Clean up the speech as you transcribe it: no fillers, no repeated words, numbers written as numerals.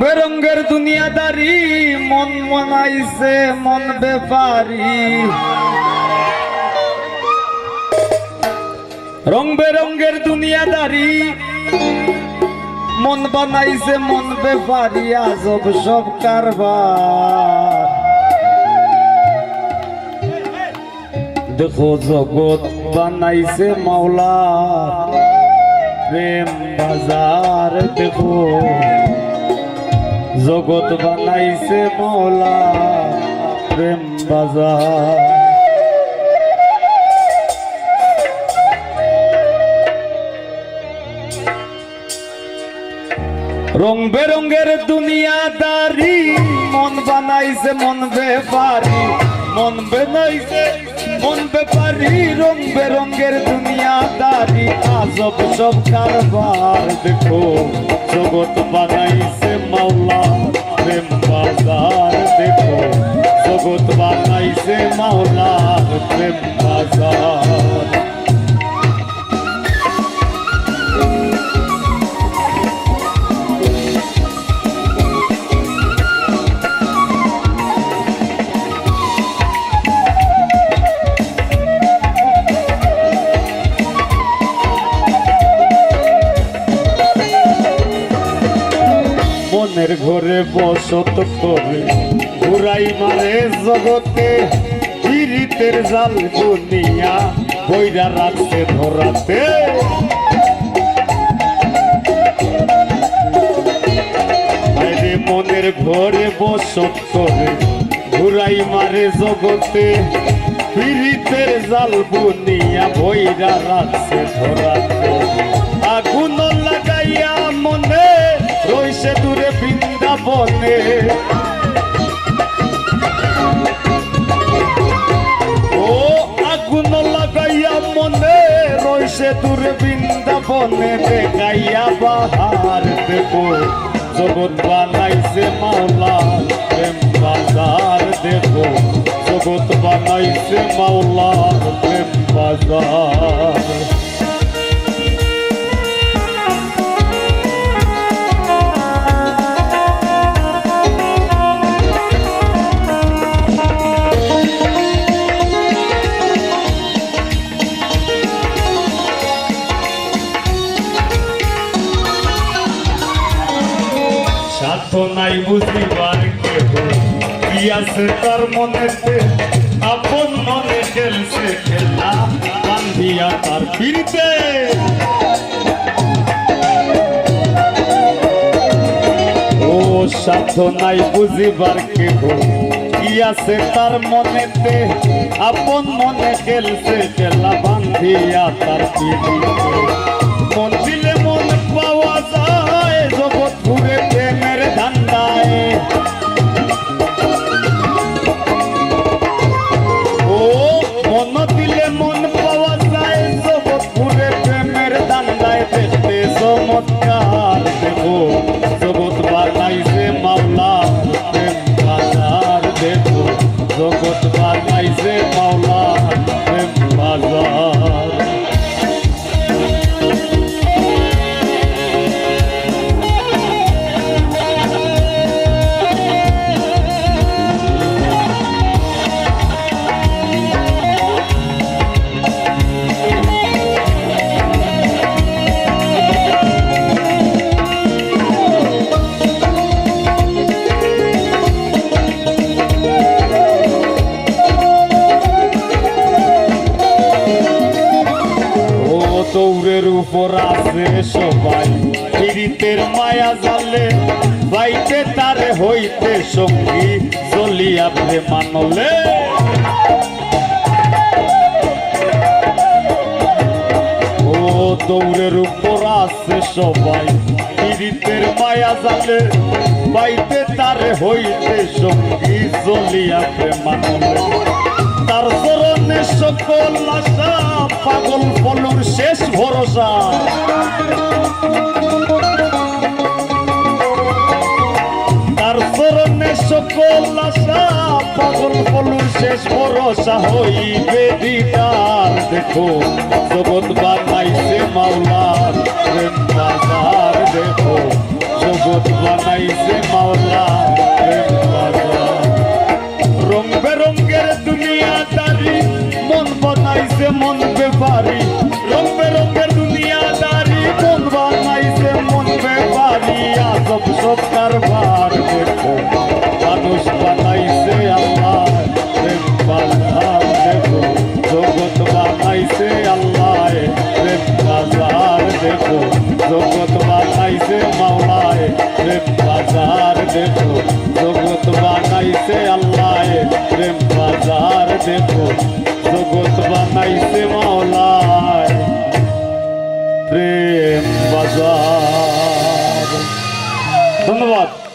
বেরঙ্গের দুনিয়াদারি মন বানাইছে মন ব্যাপারি রং বেরঙ্গের দুনিয়াদারি মন বানাইছে মন ব্যাপারি আজব সব কারবার দেখো জগৎ বানাইছে মাওলা প্রেম বাজার দেখো জগৎ বানাইছে মাওলা প্রেম বাজার রং বেরঙ্গের দুনিয়াদারি মন বানাইছে মন ব্যাপারি মন বানাইছে মন ব্যাপারি রং বেরঙ্গের দুনিয়াদারি আজব সব কারবার দেখো জগৎ বানাইছে মাওলা প্রেম বাজার দেখো জগৎ বানাইছে মাওলা প্রেম বাজার মনের ঘরে বসত করে ঘুরাই মারে জগতে পীড়িতের জাল দুনিয়া বইরা রাখছে ধরাতে আরে মনের ঘরে বসত করে ঘুরাই মারে জগতে পীড়িতের জাল দুনিয়া বইরা রাখছে ধরাতে আগুন লাগাইয়া মনে রইছে দূরে বৃন্দাবনে ও আগুন লাগাইয়া মনে রইছে দূরে বৃন্দাবনে দেখাইয়া বাহার দেখো জগৎ বানাইছে মাওলা প্রেম বাজার দেখো জগৎ বানাইছে মাওলা প্রেম বাজার নাই বুঝিবার কেহ কি আছে তার মনেতে আপন মনে খেলছে খেলা বান্ধিয়া তার ফিরতে ও সাধ্য নাই বুঝিবার কেহ কি আছে তার মনেতে আপন মনে খেলছে খেলা বান্ধিয়া তার ফিরতে মন দিলে মন পাওয়া যায় জগৎ ঘুরে প্রেমের ধান্দায় ও মন দিলে মন পাওয়া যায় জগৎ ঘুরে প্রেমের ধান্দায় দেখতে চমৎকার দেখো জগৎ বানাইছে মাওলা প্রেম বাজার দেখো জগৎ বানাইছে মাওলা প্রেম বাজার দৌড়ের উপর আছে সবাই পীড়িতের মায়া জালে বাইতে তারে হইতে সঙ্গী চলিয়া প্রেমানলে ও দৌড়ের উপর আছে সবাই পীড়িতের মায়া জালে বাইতে তারে হইতে সঙ্গী চলিয়া প্রেমানলে তার চরণে সকল আশা পাগল ফলুর শেষ ভরসা তার চরণে সকল আশা পাগল ফলুর শেষ ভরসা হইবে দিদার দেখো জগৎ বানাইছে মাওলার প্রেম বাজার দেখো জগৎ বানাইছে মাওলা প্রেম বাজার রং বেরঙ্গের দুনিয়াদারি মন বানাইছে মন বেপারি রং বেরঙ্গের দুনিয়াদারি মন বানাইছে মন বেপারি আজব সব কারবার দেখো মানুষ বানাইছে আল্লাহ প্রেম বাজার দেখো জগৎ বানাইছে আল্লাহ প্রেম বাজার দেখো জগৎ বানাইছে মাওলায় প্রেম বাজার দেখো জগৎ বানাইছে আল্লাহ প্রেম বাজার দেখো জগৎ বানাইছে মাওলায় প্রেম বাজার। ধন্যবাদ।